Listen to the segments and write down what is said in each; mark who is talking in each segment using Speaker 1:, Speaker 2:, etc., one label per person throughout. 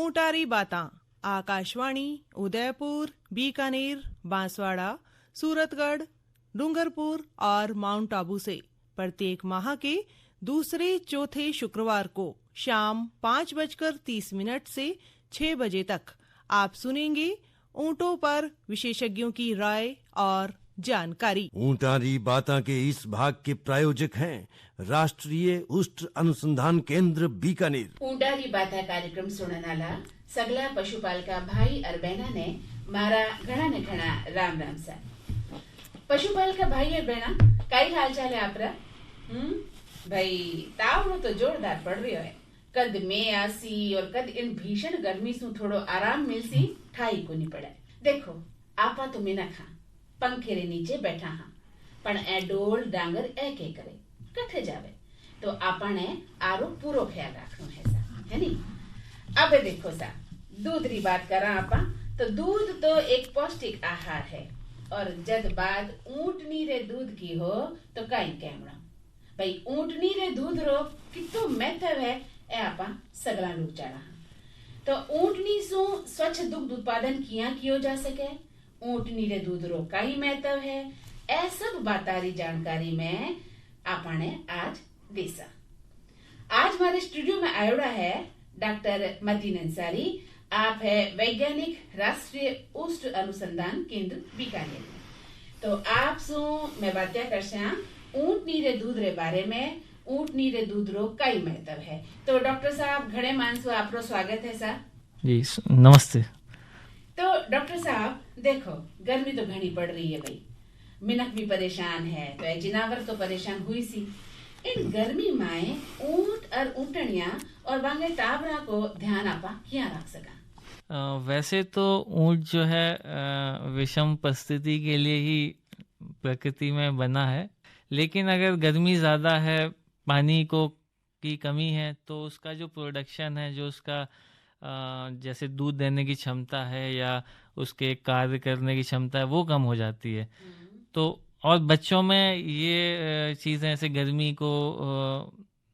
Speaker 1: ऊंटारी बातां आकाशवाणी उदयपुर, बीकानेर, बांसवाड़ा, सूरतगढ़, डूंगरपुर और माउंट आबू से प्रत्येक माह के दूसरे चौथे शुक्रवार को शाम 5:30 से 6 बजे तक आप सुनेंगे ऊंटों पर विशेषज्ञों की राय और जानकारी।
Speaker 2: ऊंटारी बातां के इस भाग के प्रायोजक हैं राष्ट्रीय उष्ट अनुसंधान केंद्र बीकानेर।
Speaker 3: ऊंटारी बाता कार्यक्रम सुननाला सगला पशुपालका भाई और बहना ने मारा घना ने घना राम राम सा। पशुपालका भाई और बहना कई हाल चाल है आपरा? भाई तावड़ो तो जोरदार पड़ रही है। कद में आसी और कद इन भीषण गर्मी से थोड़ो आराम मिलसी ठाई को नहीं पड़ा। देखो आपा तो मिना खा पंखे रे नीचे बैठा हाँ पण ए डोल डांगर ए के करे कथे जावे तो आपा ने आरो पूरो ख्याल रखनो है सा, है नी? अब देखो सा दूध री बात करा आपा तो दूध तो एक पौष्टिक आहार है और जद बात ऊंटनी रे दूध की हो तो कई कहना भाई ऊंटनी रे दूध रो कितो महत्व है ए आपा सगला लोग जाना। तो ऊंटनी सु स्वच्छ दुग्ध उत्पादन किया जा सके, ऊंटनी रे दूध रो कई महत्व है, ए सब बातारी जानकारी में आपने आज देसा। आज हमारे स्टूडियो में आयोड़ा है डॉक्टर मतीन अंसारी। आप है वैज्ञानिक राष्ट्रीय उष्ट अनुसंधान केंद्र बीकानेर में। तो आप सु मैं बातें करसा ऊंटनी रे दूध रे बारे में, ऊंटनी रे दूध रो कई महत्व है। तो डॉक्टर साहब घणे मानसो आपरो स्वागत है सा
Speaker 4: जी। नमस्ते।
Speaker 3: तो डॉक्टर साहब देखो गर्मी तो घनी पड़ रही है भाई, मिनक भी परेशान है तो जिनावर तो परेशान हुई सी। इन गर्मी में ऊंट और ऊंटनिया और बांगे टाबरा को ध्यान आपा क्या रख सका?
Speaker 4: वैसे तो ऊंट जो है विषम परिस्थिति के लिए ही प्रकृति में बना है, लेकिन अगर गर्मी ज़्यादा है, पानी को की कमी है तो उसका जो प्रोडक्शन है, जो उसका जैसे दूध देने की क्षमता है या उसके कार्य करने की क्षमता है वो कम हो जाती है। तो और बच्चों में ये चीज़ें ऐसे गर्मी को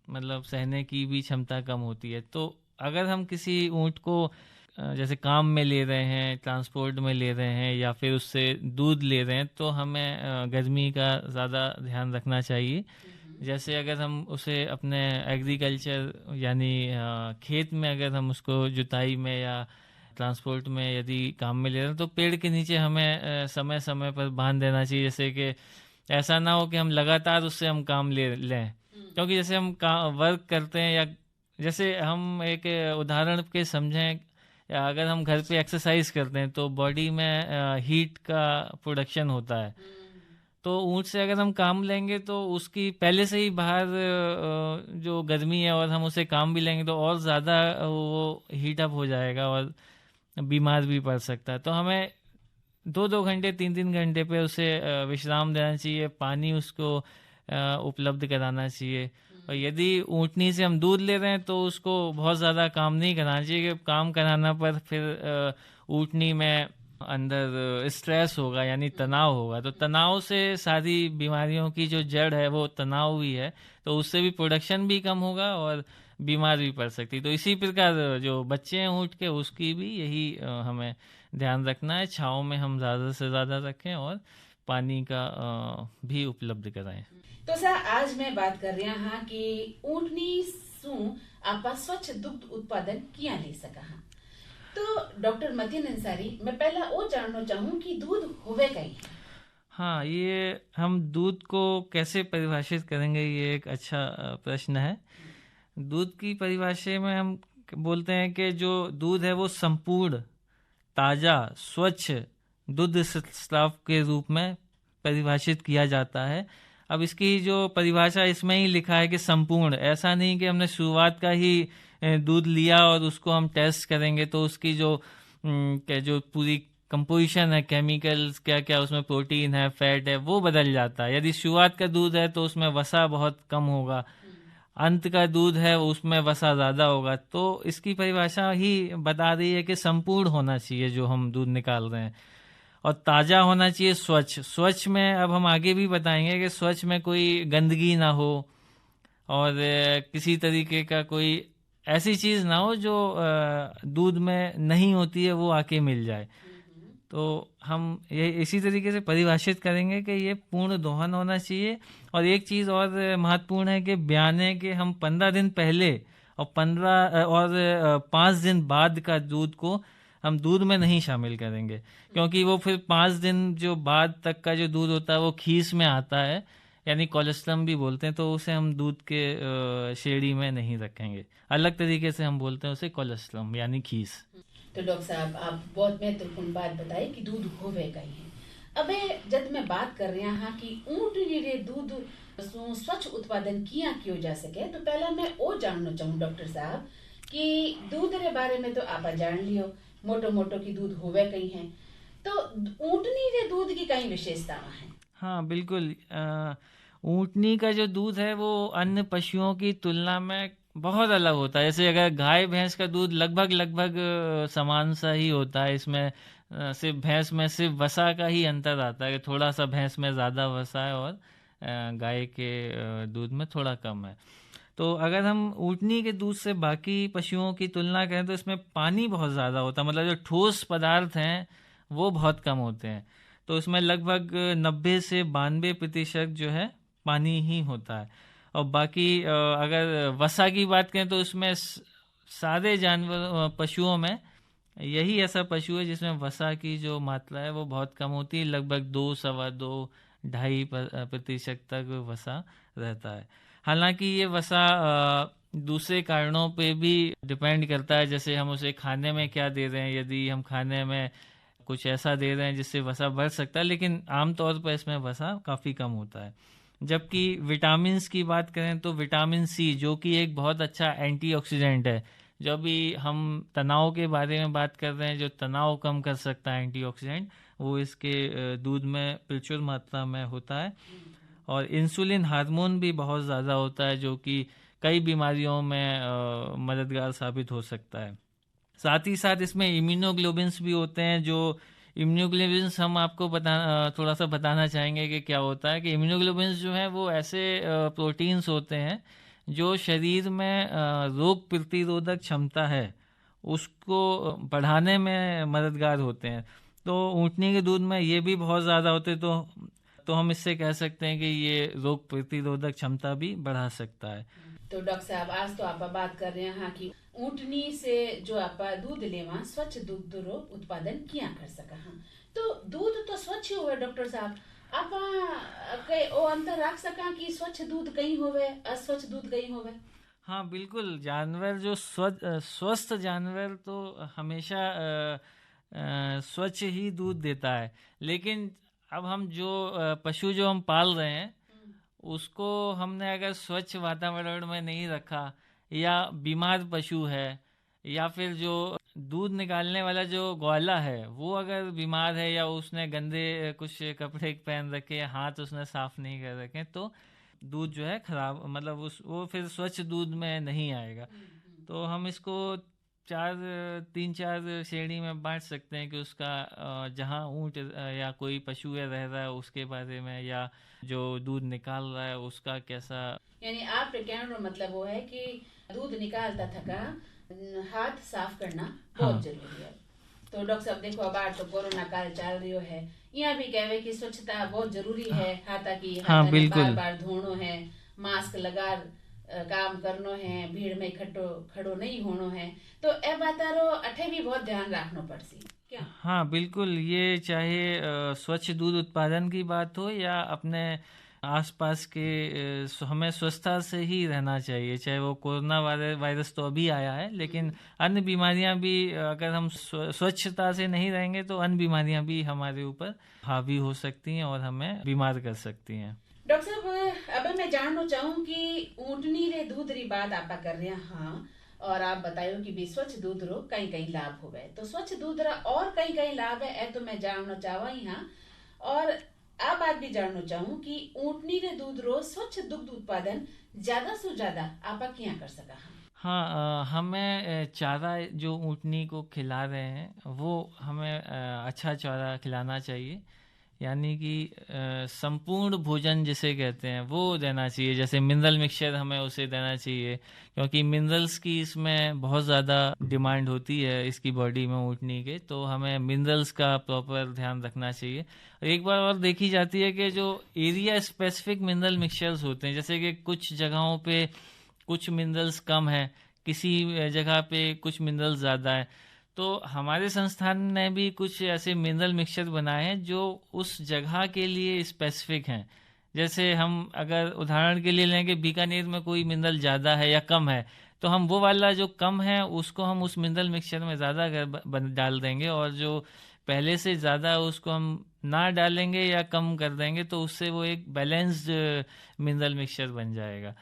Speaker 4: मतलब सहने की भी क्षमता कम होती है। तो अगर हम किसी ऊंट को जैसे काम में ले रहे हैं, ट्रांसपोर्ट में ले रहे हैं या फिर उससे दूध ले रहे हैं तो हमें गर्मी का ज़्यादा ध्यान रखना चाहिए। जैसे अगर हम उसे अपने एग्रीकल्चर यानी खेत में अगर हम उसको जुताई में या ट्रांसपोर्ट में यदि काम में ले रहे हैं तो पेड़ के नीचे हमें समय समय पर बांध देना चाहिए, जैसे कि ऐसा ना हो कि हम लगातार उससे हम काम ले लें। क्योंकि जैसे हम वर्क करते हैं या जैसे हम एक उदाहरण के समझें, या अगर हम घर पे एक्सरसाइज करते हैं तो बॉडी में हीट का प्रोडक्शन होता है। तो ऊंट से अगर हम काम लेंगे तो उसकी पहले से ही बाहर जो गर्मी है और हम उसे काम भी लेंगे तो और ज़्यादा वो हीट अप हो जाएगा और बीमार भी पड़ सकता है। तो हमें 2-2 घंटे 3-3 घंटे पे उसे विश्राम देना चाहिए, पानी उसको उपलब्ध कराना चाहिए। और यदि ऊँटनी से हम दूध ले रहे हैं तो उसको बहुत ज़्यादा काम नहीं कराना चाहिए, कि काम कराना पर फिर ऊँटनी में अंदर स्ट्रेस होगा यानी तनाव होगा। तो तनाव से सारी बीमारियों की जो जड़ है वो तनाव ही है, तो उससे भी प्रोडक्शन भी कम होगा और बीमार भी पड़ सकती। तो इसी प्रकार जो बच्चे हैं ऊँट के उसकी भी यही हमें ध्यान रखना है, छाँव में हम ज़्यादा से ज़्यादा रखें और पानी का भी उपलब्ध कराएं।
Speaker 3: तो सर आज मैं बात कर रहा हाँ कि ऊंटनी सु आपा स्वच्छ दुग्ध उत्पादन किया ले सका हाँ। तो डॉक्टर मतीन अंसारी मैं पहला वो जानना चाहूँ कि दूध होवे कहीं?
Speaker 4: हाँ, ये हम दूध को कैसे परिभाषित करेंगे, ये एक अच्छा प्रश्न है। दूध की परिभाषा में हम बोलते हैं कि जो दूध है वो संपूर्ण, ताज़ा, स्वच्छ दूध स्राव के रूप में परिभाषित किया जाता है। अब इसकी जो परिभाषा इसमें ही लिखा है कि संपूर्ण, ऐसा नहीं कि हमने शुरुआत का ही दूध लिया और उसको हम टेस्ट करेंगे तो उसकी जो पूरी कंपोजिशन है, केमिकल्स क्या क्या उसमें प्रोटीन है, फैट है, वो बदल जाता है। यदि शुरुआत का दूध है तो उसमें वसा बहुत कम होगा, अंत का दूध है उसमें वसा ज़्यादा होगा। तो इसकी परिभाषा ही बता रही है कि संपूर्ण होना चाहिए जो हम दूध निकाल रहे हैं, और ताज़ा होना चाहिए, स्वच्छ। स्वच्छ में अब हम आगे भी बताएंगे कि स्वच्छ में कोई गंदगी ना हो और किसी तरीके का कोई ऐसी चीज ना हो जो दूध में नहीं होती है वो आके मिल जाए। तो हम ये इसी तरीके से परिभाषित करेंगे कि ये पूर्ण दोहन होना चाहिए। और एक चीज और महत्वपूर्ण है कि ब्याने के हम 15 दिन पहले और 5 दिन बाद का दूध को हम दूध में नहीं शामिल करेंगे, क्योंकि वो फिर 5 दिन जो बाद तक का जो दूध होता है वो खीस में आता है, यानी कोलेस्ट्रम भी बोलते हैं, तो उसे हम दूध के श्रेणी में नहीं रखेंगे। अलग तरीके से हम बोलते हैं उसे कोलेस्ट्रम यानी खीस।
Speaker 3: तो डॉक्टर साहब आप बहुत महत्वपूर्ण बात बताई कि दूध होवे कहीं है। अबे जब मैं बात कर रहा हाँ कि ऊँटनी रे दूध स्वच्छ उत्पादन किया क्यों जा सके, तो पहला मैं वो जानना चाहूँ डॉक्टर साहब कि दूध रे बारे में तो आप जान लियो, मोटो मोटो की दूध होवे कहीं है, तो ऊँटनी रे दूध की कई विशेषताएं हैं?
Speaker 4: हाँ बिल्कुल, ऊँटनी का जो दूध है वो अन्य पशुओं की तुलना में बहुत अलग होता है। जैसे अगर गाय भैंस का दूध लगभग समान सा ही होता है, इसमें सिर्फ भैंस में सिर्फ वसा का ही अंतर आता है कि थोड़ा सा भैंस में ज़्यादा वसा है और गाय के दूध में थोड़ा कम है। तो अगर हम ऊँटनी के दूध से बाकी पशुओं की तुलना करें तो इसमें पानी बहुत ज़्यादा होता है, मतलब जो ठोस पदार्थ हैं वो बहुत कम होते हैं। तो इसमें लगभग 90 से 92% जो है पानी ही होता है। और बाकी अगर वसा की बात करें तो उसमें सारे जानवर पशुओं में यही ऐसा पशु है जिसमें वसा की जो मात्रा है वो बहुत कम होती है, लगभग 2, सवा 2, 2.5% तक वसा रहता है। हालांकि ये वसा दूसरे कारणों पे भी डिपेंड करता है, जैसे हम उसे खाने में क्या दे रहे हैं। यदि हम खाने में कुछ ऐसा दे रहे हैं जिससे वसा बढ़ सकता है, लेकिन आमतौर पर इसमें वसा काफ़ी कम होता है। जबकि विटामिन की बात करें तो विटामिन सी जो कि एक बहुत अच्छा एंटीऑक्सीडेंट है, जो अभी हम तनाव के बारे में बात कर रहे हैं, जो तनाव कम कर सकता है एंटीऑक्सीडेंट, वो इसके दूध में प्रचुर मात्रा में होता है। और इंसुलिन हार्मोन भी बहुत ज़्यादा होता है जो कि कई बीमारियों में मददगार साबित हो सकता है। साथ ही साथ इसमें इम्यूनोग्लोबिन्स भी होते हैं। जो इम्यूनोग्लोबिन्स हम आपको थोड़ा सा बताना चाहेंगे कि क्या होता है। कि इम्यूनोग्लोबिन्स जो है वो ऐसे प्रोटीन्स होते हैं जो शरीर में रोग प्रतिरोधक क्षमता है उसको बढ़ाने में मददगार होते हैं। तो ऊँटनी के दूध में ये भी बहुत ज़्यादा होते हैं, तो हम इससे कह सकते हैं कि ये रोग प्रतिरोधक क्षमता भी बढ़ा सकता है।
Speaker 3: तो डॉक्टर साहब आज तो आप बात कर रहे हैं कि ऊँटनी से जो आप दूध लेवा स्वच्छ दूध रो उत्पादन किया कर सका। हाँ, तो दूध तो स्वच्छ हुआ डॉक्टर साहब, आप ओ अंतर रख सका कि स्वच्छ दूध कहीं होवे अस्वच्छ दूध कहीं होवे?
Speaker 4: हाँ बिल्कुल, जानवर जो स्वस्थ जानवर तो हमेशा स्वच्छ ही दूध देता है। लेकिन अब हम जो पशु जो हम पाल रहे हैं उसको हमने अगर स्वच्छ वातावरण में नहीं रखा, या बीमार पशु है, या फिर जो दूध निकालने वाला जो ग्वाला है वो अगर बीमार है, या उसने गंदे कुछ कपड़े पहन रखे, हाथ उसने साफ नहीं कर रखे, तो दूध जो है खराब, मतलब वो फिर स्वच्छ दूध में नहीं आएगा। तो हम इसको 3-4 श्रेणी में बांट सकते हैं कि उसका जहाँ ऊँट या कोई पशु है रह रहा है उसके बारे में, या जो दूध निकाल रहा है उसका कैसा।
Speaker 3: यानी आप कहने का मतलब वो है कि दूध निकालता थका हाथ साफ करना बहुत जरूरी है। तो डॉक्टर साहब देखो अब तो कोरोना काल चल रही है, यहाँ भी कहवे कि स्वच्छता बहुत जरूरी है, हाथा की बार बार धोनो है, मास्क लगा काम करनो है, भीड़ में खड़ो नहीं होनो है, तो ए बातारो अठे भी बहुत ध्यान रखना पड़सी क्या?
Speaker 4: हाँ बिल्कुल, ये चाहे स्वच्छ दूध उत्पादन की बात हो या अपने आसपास के हमें स्वच्छता से ही रहना चाहिए। चाहे वो कोरोना वायरस तो अभी आया है, लेकिन अन्य बीमारियां भी अगर हम स्वच्छता से नहीं रहेंगे तो अन्य बीमारियां भी हमारे ऊपर हावी हो सकती हैं और हमें बीमार कर सकती हैं।
Speaker 3: डॉक्टर साहब अब मैं जानना चाहूँ कि ऊँटनी रे दूध री बात आप कर रहे हैं, हाँ, और आप बतायो कि भी स्वच्छ दूध रो कई कई लाभ हो गए, तो स्वच्छ दूध रा और कई कई लाभ है तो मैं जानना चाहवा ही। हाँ, और आप बात भी जानना चाहूँ कि ऊँटनी रे दूध रो स्वच्छ दुग्ध उत्पादन ज्यादा से ज्यादा आप क्या कर सका?
Speaker 4: हाँ, हमें चारा जो ऊँटनी को खिला रहे हैं वो हमें अच्छा चारा खिलाना चाहिए, यानी कि संपूर्ण भोजन जिसे कहते हैं वो देना चाहिए। जैसे मिनरल मिक्सचर हमें उसे देना चाहिए, क्योंकि मिनरल्स की इसमें बहुत ज़्यादा डिमांड होती है इसकी बॉडी में ऊँटनी के, तो हमें मिनरल्स का प्रॉपर ध्यान रखना चाहिए। एक बार और देखी जाती है कि जो एरिया स्पेसिफिक मिनरल मिक्सचर्स होते हैं, जैसे कि कुछ जगहों पे कुछ मिनरल्स कम है, किसी जगह पे कुछ मिनरल्स ज़्यादा है, तो हमारे संस्थान ने भी कुछ ऐसे मिनरल मिक्सचर बनाए हैं जो उस जगह के लिए स्पेसिफिक हैं। जैसे हम अगर उदाहरण के लिए लें कि बीकानेर में कोई मिनरल ज़्यादा है या कम है, तो हम वो वाला जो कम है उसको हम उस मिनरल मिक्सचर में ज़्यादा डाल देंगे, और जो पहले से ज़्यादा है उसको हम ना डालेंगे या कम कर देंगे, तो उससे वो एक बैलेंस्ड मिनरल मिक्सचर बन जाएगा।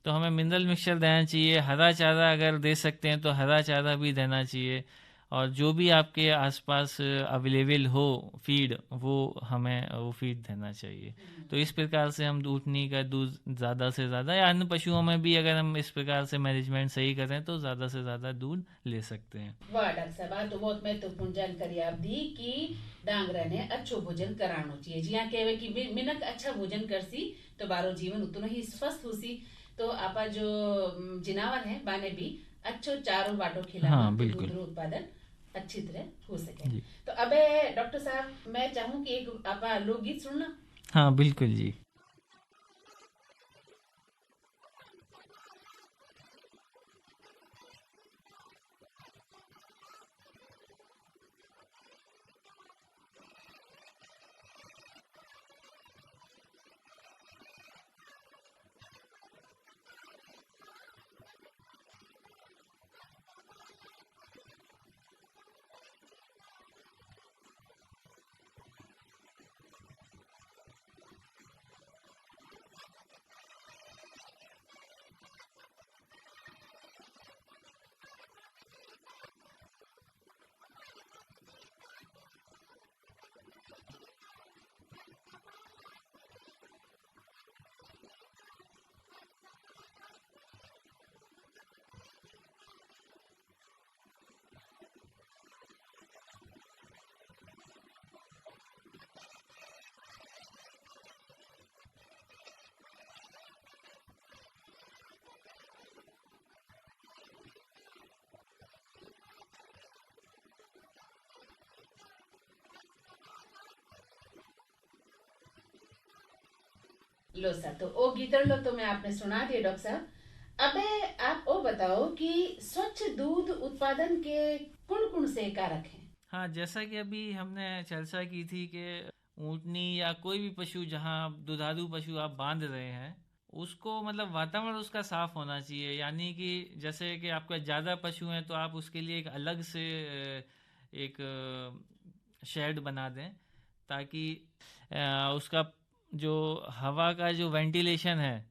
Speaker 4: तो हमें मिनरल मिक्सचर देना चाहिए। हरा चारा अगर दे सकते हैं तो हरा चारा भी देना चाहिए, और जो भी आपके आसपास अवेलेबल हो फीड, वो हमें वो फीड देना चाहिए। तो इस प्रकार से हम ऊँटनी का दूध ज़्यादा से ज़्यादा, या अन्य पशुओं में भी अगर हम इस प्रकार से मैनेजमेंट सही करें तो ज़्यादा से ज़्यादा दूध ले सकते हैं।
Speaker 3: वाह डॉक्टर साहब, आ तो बहुत महत्वपूर्ण जानकारी आप दी कि डांगरा ने अच्छो भोजन कराना चाहिए। जिया कहवे कि मिनक अच्छा भोजन करसी तो बारो जीवन उतना ही स्वस्थ होसी। तो आपा जो जिनावर है बाने भी अच्छो चारो बाटो खिलाना,
Speaker 4: हाँ, बिल्कुल।
Speaker 3: दूध उत्पादन अच्छी तरह हो सके।
Speaker 4: जी।
Speaker 3: तो अब डॉक्टर साहब मैं चाहूँ कि एक आपा लोकगीत सुनना।
Speaker 4: हाँ बिल्कुल जी।
Speaker 3: लो सर, तो ओ गीतड़ लो तो मैं आपने सुना दिया डॉक्टर साहब। अबे आप ओ बताओ कि स्वच्छ दूध उत्पादन के कौन कौन से कारक हैं?
Speaker 4: हाँ, जैसा कि अभी हमने चर्चा की थी कि ऊँटनी या कोई भी पशु जहाँ दुधारू पशु आप बांध रहे हैं, उसको मतलब वातावरण उसका साफ होना चाहिए। यानी कि जैसे कि आपका ज़्यादा पशु हैं तो आप उसके लिए एक अलग से एक शेड बना दें, ताकि उसका जो हवा का जो वेंटिलेशन है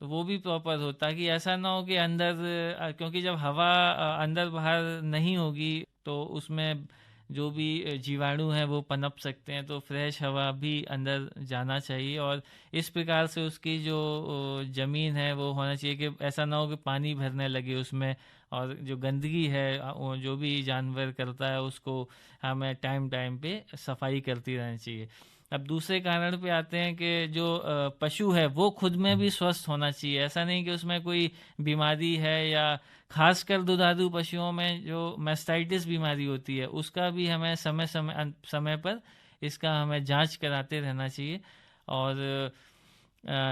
Speaker 4: तो वो भी प्रॉपर हो, ताकि ऐसा ना हो कि अंदर क्योंकि जब हवा अंदर बाहर नहीं होगी तो उसमें जो भी जीवाणु हैं वो पनप सकते हैं। तो फ्रेश हवा भी अंदर जाना चाहिए, और इस प्रकार से उसकी जो ज़मीन है वो होना चाहिए कि ऐसा ना हो कि पानी भरने लगे उसमें, और जो गंदगी है वो जो भी जानवर करता है उसको हमें टाइम टाइम पे सफाई करती रहनी चाहिए। अब दूसरे कारण पे आते हैं कि जो पशु है वो खुद में भी स्वस्थ होना चाहिए। ऐसा नहीं कि उसमें कोई बीमारी है, या खासकर दुधारू पशुओं में जो मैस्टाइटिस बीमारी होती है उसका भी हमें समय पर इसका हमें जांच कराते रहना चाहिए। और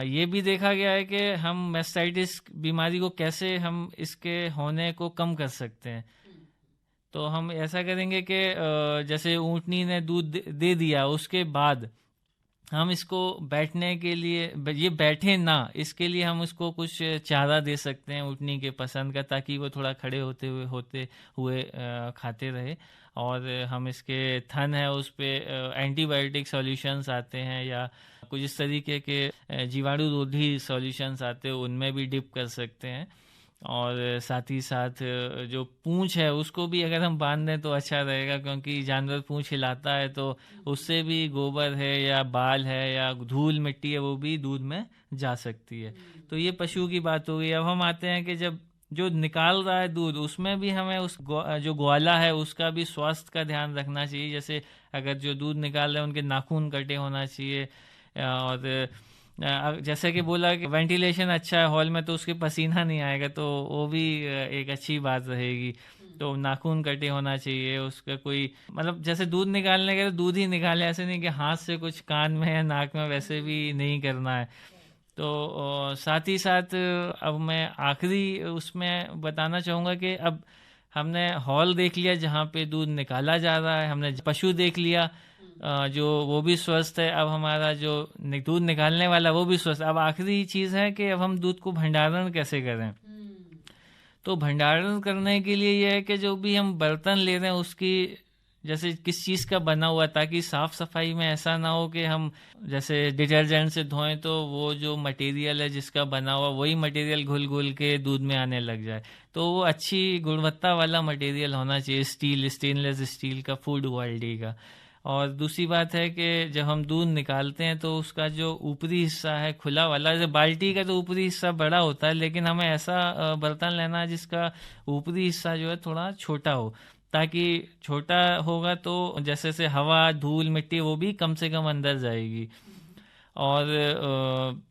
Speaker 4: ये भी देखा गया है कि हम मैस्टाइटिस बीमारी को कैसे हम इसके होने को कम कर सकते हैं। तो हम ऐसा करेंगे कि जैसे ऊँटनी ने दूध दे दिया, उसके बाद हम इसको बैठने के लिए, ये बैठे ना, इसके लिए हम उसको कुछ चारा दे सकते हैं ऊँटनी के पसंद का, ताकि वो थोड़ा खड़े होते हुए खाते रहे। और हम इसके थन है उस पे एंटीबायोटिक सॉल्यूशंस आते हैं, या कुछ इस तरीके के जीवाणु रोधी सॉल्यूशंस आते हैं, उनमें भी डिप कर सकते हैं। और साथ ही साथ जो पूंछ है उसको भी अगर हम बांध दें तो अच्छा रहेगा, क्योंकि जानवर पूंछ हिलाता है तो उससे भी गोबर है या बाल है या धूल मिट्टी है वो भी दूध में जा सकती है। तो ये पशु की बात हो गई। अब हम आते हैं कि जब जो निकाल रहा है दूध उसमें भी हमें जो ग्वाला है उसका भी स्वास्थ्य का ध्यान रखना चाहिए। जैसे अगर जो दूध निकाल रहे हैं उनके नाखून कटे होना चाहिए, और जैसे कि बोला कि वेंटिलेशन अच्छा है हॉल में तो उसके पसीना नहीं आएगा, तो वो भी एक अच्छी बात रहेगी। तो नाखून कटे होना चाहिए, उसका कोई मतलब जैसे दूध निकालने के तो दूध ही निकाले, ऐसे नहीं कि हाथ से कुछ कान में या नाक में, वैसे भी नहीं करना है। तो साथ ही साथ अब मैं आखिरी उसमें बताना चाहूँगा कि अब हमने हॉल देख लिया जहाँ पे दूध निकाला जा रहा है, हमने पशु देख लिया जो वो भी स्वस्थ है, अब हमारा जो दूध निकालने वाला वो भी स्वस्थ है। अब आखिरी चीज़ है कि अब हम दूध को भंडारण कैसे करें। तो भंडारण करने के लिए यह है कि जो भी हम बर्तन ले रहे हैं उसकी जैसे किस चीज़ का बना हुआ, ताकि साफ सफाई में ऐसा ना हो कि हम जैसे डिटर्जेंट से धोएं तो वो जो मटेरियल है जिसका बना हुआ वही मटेरियल घुल घुल के दूध में आने लग जाए। तो वो अच्छी गुणवत्ता वाला मटेरियल होना चाहिए, स्टेनलेस स्टील का, फूड क्वालिटी का। और दूसरी बात है कि जब हम दूध निकालते हैं तो उसका जो ऊपरी हिस्सा है खुला वाला, जैसे बाल्टी का तो ऊपरी हिस्सा बड़ा होता है, लेकिन हमें ऐसा बर्तन लेना है जिसका ऊपरी हिस्सा जो है थोड़ा छोटा हो, ताकि छोटा होगा तो जैसे से हवा, धूल, मिट्टी वो भी कम से कम अंदर जाएगी। और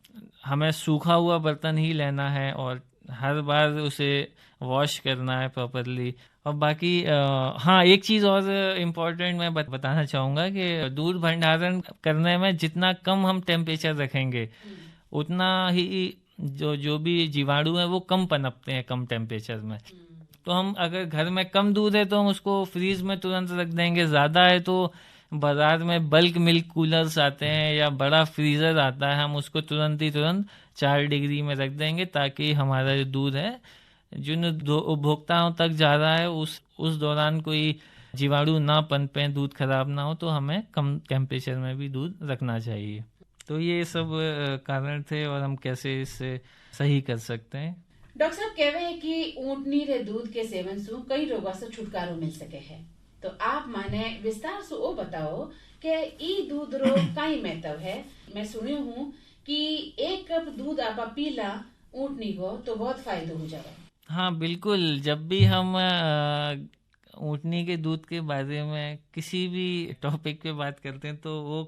Speaker 4: हमें सूखा हुआ बर्तन ही लेना है और हर बार उसे वॉश करना है प्रॉपरली। और बाकी हाँ, एक चीज़ और इम्पोर्टेंट मैं बताना चाहूँगा कि दूध भंडारण करने में जितना कम हम टेम्परेचर रखेंगे उतना ही जो भी जीवाणु है वो कम पनपते हैं कम टेम्परेचर में। तो हम अगर घर में कम दूध है तो हम उसको फ्रीज में तुरंत रख देंगे, ज़्यादा है तो बाज़ार में बल्क मिल्क कूलर्स आते हैं या बड़ा फ्रीज़र आता है, हम उसको तुरंत 4 डिग्री में रख देंगे, ताकि हमारा जो दूध है जिन उपभोक्ताओं तक जा रहा है उस दौरान कोई जीवाणु ना पनपे, दूध खराब ना हो। तो हमें कम टेम्परेचर में भी दूध रखना चाहिए। तो ये सब कारण थे और हम कैसे इससे सही कर सकते हैं।
Speaker 3: डॉक्टर साहब कहवे है कि ऊँटनी रे दूध के सेवन से कई रोगों से छुटकारो मिल सके है, तो आप माने विस्तार से वो बताओ कि ई दूध रो कई महत्व है। मैं सुनी हूँ कि 1 कप दूध आप पीला ऊँटनी को तो बहुत फायदा हो जाए।
Speaker 4: हाँ बिल्कुल, जब भी हम ऊँटनी के दूध के बारे में किसी भी टॉपिक पे बात करते हैं तो वो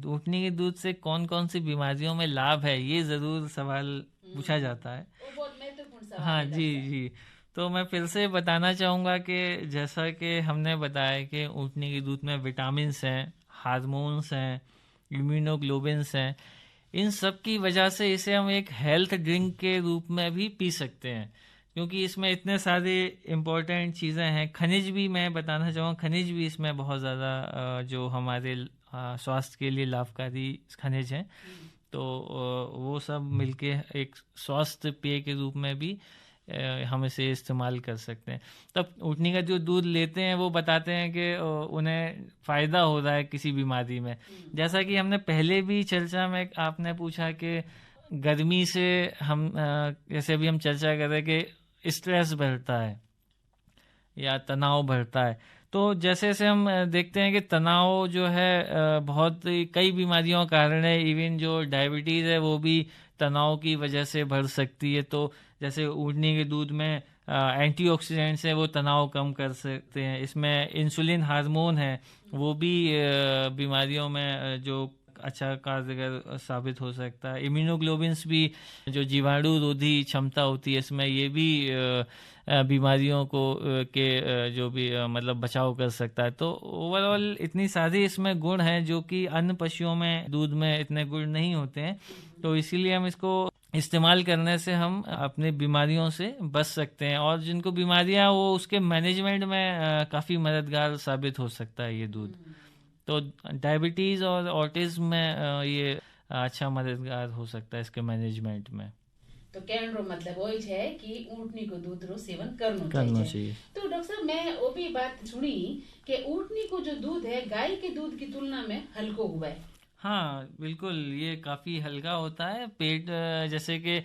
Speaker 4: ऊँटनी के दूध से कौन कौन सी बीमारियों में लाभ है ये ज़रूर सवाल पूछा जाता है।
Speaker 3: वो बहुत महत्वपूर्ण सवाल
Speaker 4: हाँ
Speaker 3: है
Speaker 4: जी। तो मैं फिर से बताना चाहूँगा कि जैसा कि हमने बताया कि ऊँटनी के दूध में विटामिन्स हैं, हार्मोन्स हैं, इम्यूनोग्लोबिन्स हैं, इन सब की वजह से इसे हम एक हेल्थ ड्रिंक के रूप में भी पी सकते हैं, क्योंकि इसमें इतने सारे इम्पोर्टेंट चीज़ें हैं। खनिज भी मैं बताना चाहूँगा, खनिज भी इसमें बहुत ज़्यादा जो हमारे स्वास्थ्य के लिए लाभकारी खनिज हैं। तो वो सब मिलके एक स्वास्थ्य पेय के रूप में भी हम इसे इस्तेमाल कर सकते हैं। तब ऊँटनी का जो दूध लेते हैं वो बताते हैं कि उन्हें फ़ायदा हो रहा है किसी बीमारी में। जैसा कि हमने पहले भी चर्चा में आपने पूछा कि गर्मी से हम जैसे अभी हम चर्चा कर रहे हैं कि स्ट्रेस बढ़ता है या तनाव बढ़ता है, तो जैसे जैसे हम देखते हैं कि तनाव जो है बहुत कई बीमारियों का कारण है। इवन जो डायबिटीज़ है वो भी तनाव की वजह से बढ़ सकती है। तो जैसे ऊँटनी के दूध में एंटीऑक्सीडेंट्स हैं, वो तनाव कम कर सकते हैं। इसमें इंसुलिन हार्मोन है, वो भी बीमारियों में जो अच्छा कारगर साबित हो सकता है। इम्यूनोग्लोबिन्स भी जो जीवाणु रोधी क्षमता होती है इसमें, ये भी बीमारियों को के जो भी मतलब बचाव कर सकता है। तो ओवरऑल इतनी सारी इसमें गुण हैं जो कि अन्य पशुओं में दूध में इतने गुण नहीं होते हैं। तो इसीलिए हम इसको इस्तेमाल करने से हम अपने बीमारियों से बच सकते हैं, और जिनको बीमारियां वो उसके मैनेजमेंट में काफ़ी मददगार साबित हो सकता है ये दूध। तो डायबिटीज़ और ऑटिज्म में ये अच्छा मददगार हो सकता है इसके मैनेजमेंट में।
Speaker 3: तो कहने रो मतलब वही है कि ऊँटनी को दूध रो सेवन करना चाहिए। तो डॉक्टर साहब मैं वो भी बात सुनी कि ऊँटनी को जो दूध है गाय के दूध की तुलना में हल्को हुआ है।
Speaker 4: हाँ बिल्कुल, ये काफ़ी हल्का होता है पेट जैसे कि।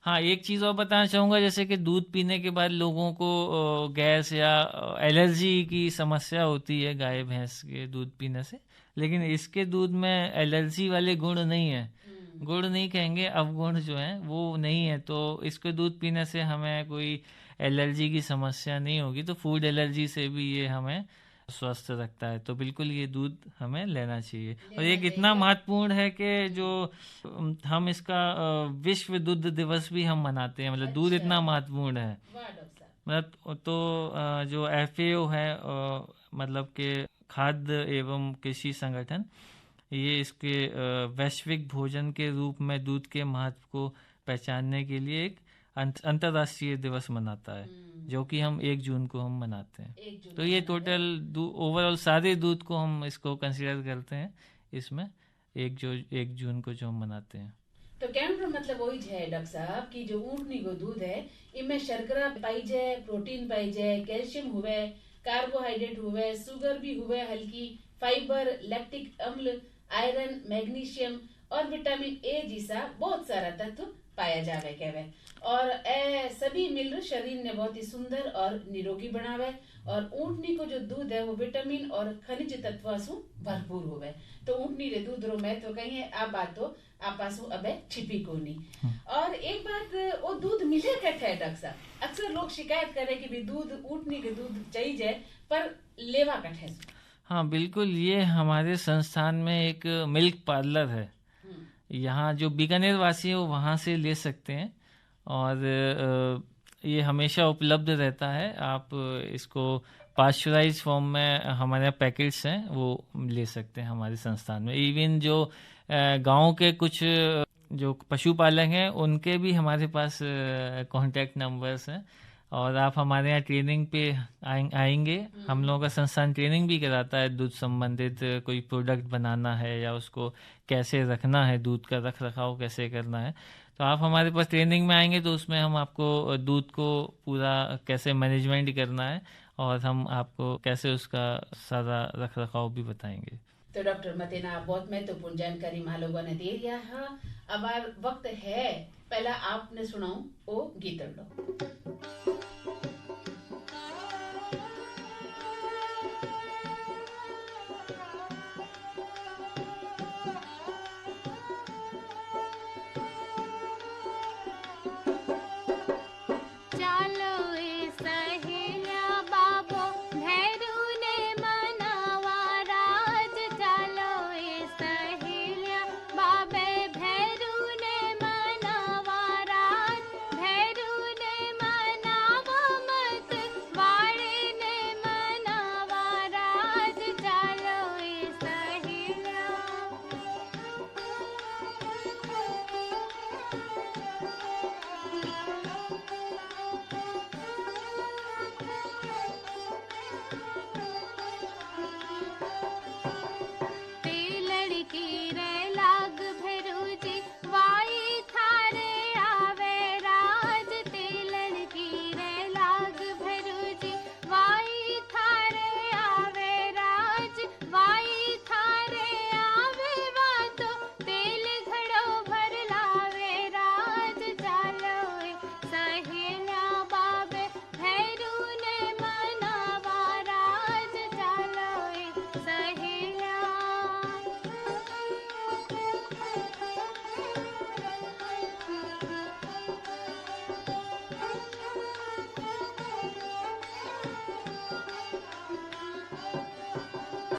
Speaker 4: हाँ, एक चीज़ और बताना चाहूँगा, जैसे कि दूध पीने के बाद लोगों को गैस या एलर्जी की समस्या होती है गाय भैंस के दूध पीने से, लेकिन इसके दूध में एलर्जी वाले गुण नहीं है। गुड़ नहीं कहेंगे, अवगुण जो है वो नहीं है। तो इसके दूध पीने से हमें कोई एलर्जी की समस्या नहीं होगी। तो फूड एलर्जी से भी ये हमें स्वस्थ रखता है। तो बिल्कुल ये दूध हमें लेना चाहिए। और ये कितना महत्वपूर्ण है कि जो हम इसका विश्व दुग्ध दिवस भी हम मनाते हैं। मतलब दूध इतना महत्वपूर्ण है। मतलब तो जो FAO है, मतलब कि खाद्य एवं कृषि संगठन, ये इसके वैश्विक भोजन के रूप में दूध के महत्व को पहचानने के लिए एक अंतर्राष्ट्रीय दिवस मनाता है, जो कि हम 1 जून को हम मनाते हैं। तो ये टोटल ओवरऑल सारे दूध को हम इसको कंसीडर करते हैं इसमें 1 जून को जो हम मनाते हैं।
Speaker 3: तो कहने का मतलब वही है डॉक्टर साहब कि जो ऊँटनी को दूध है, इनमें शर्करा पाई जाए, प्रोटीन पाई जाए, कैल्शियम हुए, कार्बोहाइड्रेट हुए, शुगर भी हुए हल्की, फाइबर, लैक्टिक अम्ल, आयरन, मैग्नीशियम और विटामिन A जैसा बहुत सारा तत्व पाया जावे कहवे। और ए सभी मिलकर शरीर ने बहुत ही सुंदर और निरोगी बनावे। और ऊँटनी को जो दूध है वो विटामिन और खनिज तत्व से भरपूर होवे। तो ऊँटनी रे दूध रो महत्व कही है आ बात तो आपासु अबे छिपी कोनी। और एक बात, वो दूध मिले कैसे है डॉक्टर साहब? अक्सर लोग शिकायत करे कि भी दूध, ऊँटनी के दूध चाहिए पर लेवा कठे।
Speaker 4: हाँ बिल्कुल, ये हमारे संस्थान में एक मिल्क पार्लर है। यहाँ जो बीकानेर वासी है वो वहाँ से ले सकते हैं और ये हमेशा उपलब्ध रहता है। आप इसको पास्चराइज फॉर्म में हमारे पैकेट्स हैं वो ले सकते हैं हमारे संस्थान में। इवन जो गांव के कुछ जो पशुपालक हैं उनके भी हमारे पास कॉन्टैक्ट नंबर्स हैं और आप हमारे यहाँ ट्रेनिंग पे आएंगे। हम लोगों का संस्थान ट्रेनिंग भी कराता है, दूध संबंधित कोई प्रोडक्ट बनाना है या उसको कैसे रखना है, दूध का रख रखाव कैसे करना है। तो आप हमारे पास ट्रेनिंग में आएंगे तो उसमें हम आपको दूध को पूरा कैसे मैनेजमेंट करना है और हम आपको कैसे उसका सारा रख रखाव भी बताएंगे।
Speaker 3: तो डॉक्टर मतेना बहुत महत्वपूर्ण जानकारी लोगों ने दे दिया है। अब वक्त है पहला आपने सुनाऊं ओ गीतड़ लो।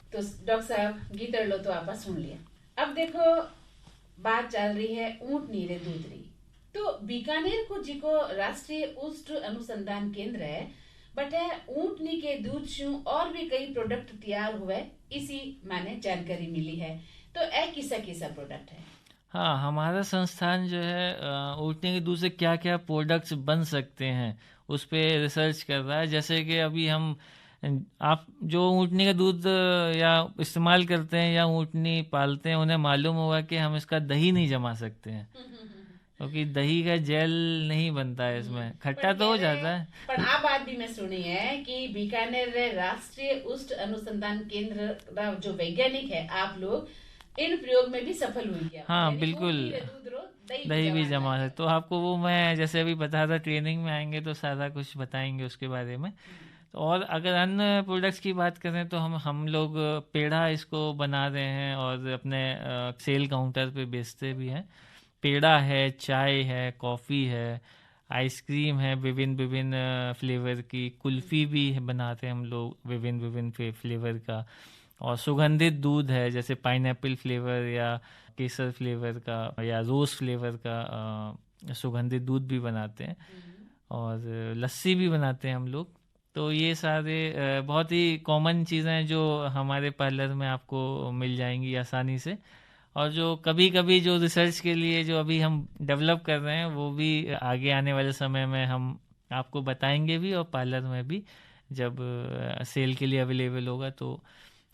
Speaker 3: तो डॉक्टर साहब गीतड़ लो तो आपा सुन लिया। अब देखो बात चल रही है ऊँटनी रे दूध री। तो बीकानेर को जिको राष्ट्रीय ऊष्ट अनुसंधान केंद्र है बटे ऊँटनी के दूध से और भी कई प्रोडक्ट तैयार हुए, इसी माने जानकारी मिली है। तो ए किसा किसा प्रोडक्ट है?
Speaker 4: हाँ, हमारा संस्थान जो है ऊँटनी के दूध से क्या क्या प्रोडक्ट्स बन सकते हैं उस पर रिसर्च कर रहा है। जैसे कि अभी हम आप जो ऊँटनी का दूध या इस्तेमाल करते हैं या ऊँटनी पालते हैं उन्हें मालूम होगा कि हम इसका दही नहीं जमा सकते हैं क्योंकि दही का जेल नहीं बनता है, इसमें खट्टा तो हो जाता है।
Speaker 3: पर आ बात भी मैं सुनी है कि बीकानेर राष्ट्रीय ऊष्ट अनुसंधान केंद्र जो वैज्ञानिक है आप लोग इन प्रयोग में भी सफल हुई है।
Speaker 4: हाँ बिल्कुल, दही भी जमा है। तो आपको वो मैं जैसे अभी बता था ट्रेनिंग में आएंगे तो सारा कुछ बताएंगे उसके बारे में। और अगर अन्य प्रोडक्ट्स की बात करें तो हम लोग पेड़ा इसको बना रहे हैं और अपने सेल काउंटर पे बेचते भी हैं। पेड़ा है, चाय है, कॉफ़ी है, आइसक्रीम है विभिन्न विभिन्न फ्लेवर की, कुल्फ़ी भी बनाते हैं हम लोग विभिन्न विभिन्न फ्लेवर का, और सुगंधित दूध है जैसे पाइनएप्पल फ्लेवर या केसर फ्लेवर का या रोज़ फ्लेवर का सुगंधित दूध भी बनाते हैं, और लस्सी भी बनाते हैं हम लोग। तो ये सारे बहुत ही कॉमन चीज़ें हैं जो हमारे पार्लर में आपको मिल जाएंगी आसानी से, और जो कभी कभी जो रिसर्च के लिए जो अभी हम डेवलप कर रहे हैं वो भी आगे आने वाले समय में हम आपको बताएंगे भी, और पार्लर में भी जब सेल के लिए अवेलेबल होगा तो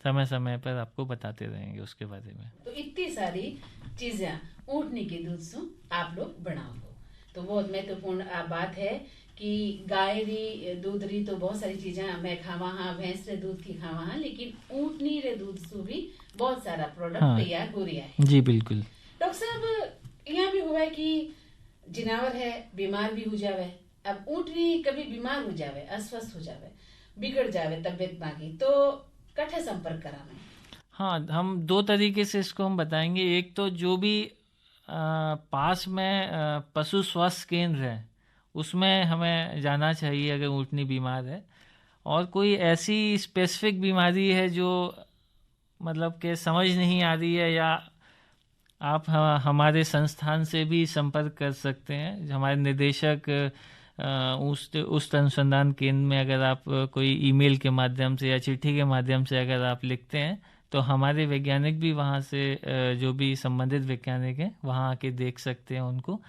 Speaker 4: समय समय पर आपको बताते रहेंगे उसके बारे में।
Speaker 3: तो इतनी सारी चीजें ऊँटनी के दूध से आप लोग बनाओ, तो बहुत महत्वपूर्ण बात है कि गाय री दूध री तो बहुत सारी चीजें मैं खावा हाँ, भैंस रे दूध की खावा हाँ, लेकिन ऊँटनी रे दूध से भी बहुत सारा प्रोडक्ट तैयार हो रहा है।
Speaker 4: जी बिल्कुल।
Speaker 3: डॉक्टर साहब यहाँ भी हुआ है कि जिनावर है बीमार भी हो जावे, अब ऊँटनी कभी बीमार हो जावे, अस्वस्थ हो जावे, बिगड़ जावे तबियत बाकी, तो कठे संपर्क करावे?
Speaker 4: हाँ, हम दो तरीके से इसको हम बताएंगे। एक तो जो भी पास में पशु स्वास्थ्य केंद्र है उसमें हमें जाना चाहिए अगर ऊँटनी बीमार है, और कोई ऐसी स्पेसिफिक बीमारी है जो मतलब कि समझ नहीं आ रही है, या आप हमारे संस्थान से भी संपर्क कर सकते हैं। हमारे निदेशक उस अनुसंधान केंद्र में अगर आप कोई ईमेल के माध्यम से या चिट्ठी के माध्यम से अगर आप लिखते हैं तो हमारे वैज्ञानिक भी वहाँ से जो भी संबंधित वैज्ञानिक हैं वहाँ आके देख सकते हैं उनको,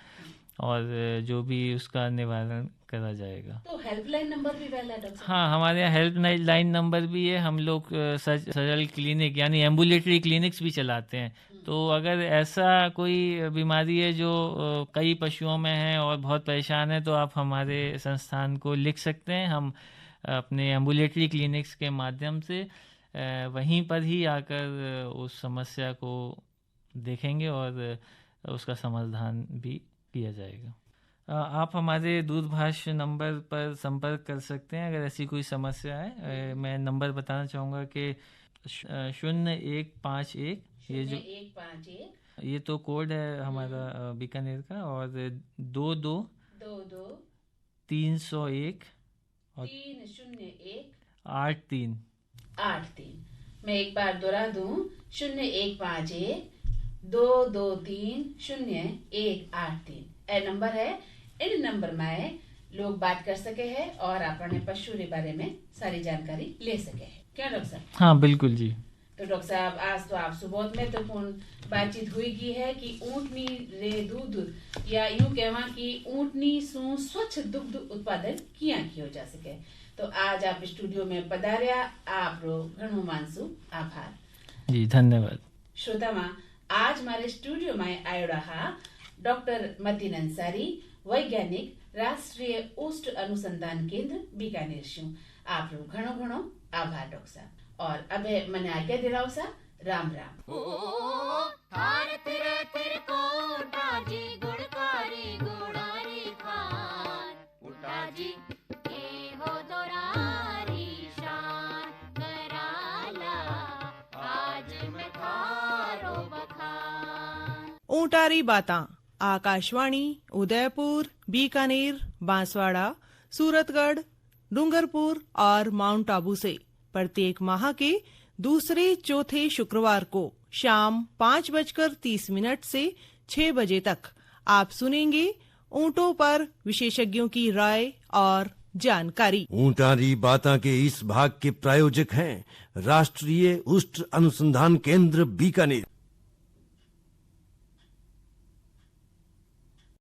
Speaker 4: और जो भी उसका निवारण करा जाएगा।
Speaker 3: तो हेल्पलाइन नंबर भी है?
Speaker 4: हाँ, हमारे यहाँ हेल्पलाइन नंबर भी है। हम लोग सजल क्लिनिक यानी एम्बुलेटरी क्लिनिक्स भी चलाते हैं। तो अगर ऐसा कोई बीमारी है जो कई पशुओं में है और बहुत परेशान है तो आप हमारे संस्थान को लिख सकते हैं। हम अपने एम्बुलेटरी क्लिनिक्स के माध्यम से वहीं पर ही आकर उस समस्या को देखेंगे और उसका समाधान भी किया जाएगा। आप हमारे दूरभाष नंबर पर संपर्क कर सकते हैं अगर ऐसी कोई समस्या है। मैं नंबर बताना चाहूँगा कि 0151 ये तो कोड है हमारा बीकानेर का, और 22 301 और 83
Speaker 3: मैं एक बार दोहरा दूं, 0151 2230183 ए नंबर है। इन नंबर में लोग बात कर सके हैं और अपने पशु के बारे में सारी जानकारी ले सके हैं। क्या डॉक्टर साहब?
Speaker 4: हाँ बिल्कुल जी।
Speaker 3: तो डॉक्टर साहब आज तो आपसे बहुत महत्वपूर्ण बातचीत हुई की है कि ऊँटनी रे दूध या यूं कहवा कि ऊँटनी सु स्वच्छ दुग्ध उत्पादन किया किया जा सके। तो आज आप स्टूडियो में पधार्या, आप घणो मानसू आभार
Speaker 4: जी। धन्यवाद।
Speaker 3: श्रोता मां, आज हमारे स्टूडियो में आयो रहा डॉक्टर मतीन अंसारी, वैज्ञानिक, राष्ट्रीय ऊष्ट अनुसंधान केंद्र बीकानेर शू। आप घणो घणो आभार डॉक्टर साहब। और अब मैंने आज्ञा दिलाओ सा, राम राम।
Speaker 1: ऊंटारी बातां आकाशवाणी उदयपुर, बीकानेर, बांसवाड़ा, सूरतगढ़, डूंगरपुर और माउंट आबू से प्रत्येक माह के दूसरे चौथे शुक्रवार को शाम 5:30 से 6 बजे तक आप सुनेंगे ऊँटों पर विशेषज्ञों की राय और जानकारी।
Speaker 2: ऊंटारी बातां के इस भाग के प्रायोजक हैं राष्ट्रीय ऊष्ट अनुसंधान केंद्र बीकानेर।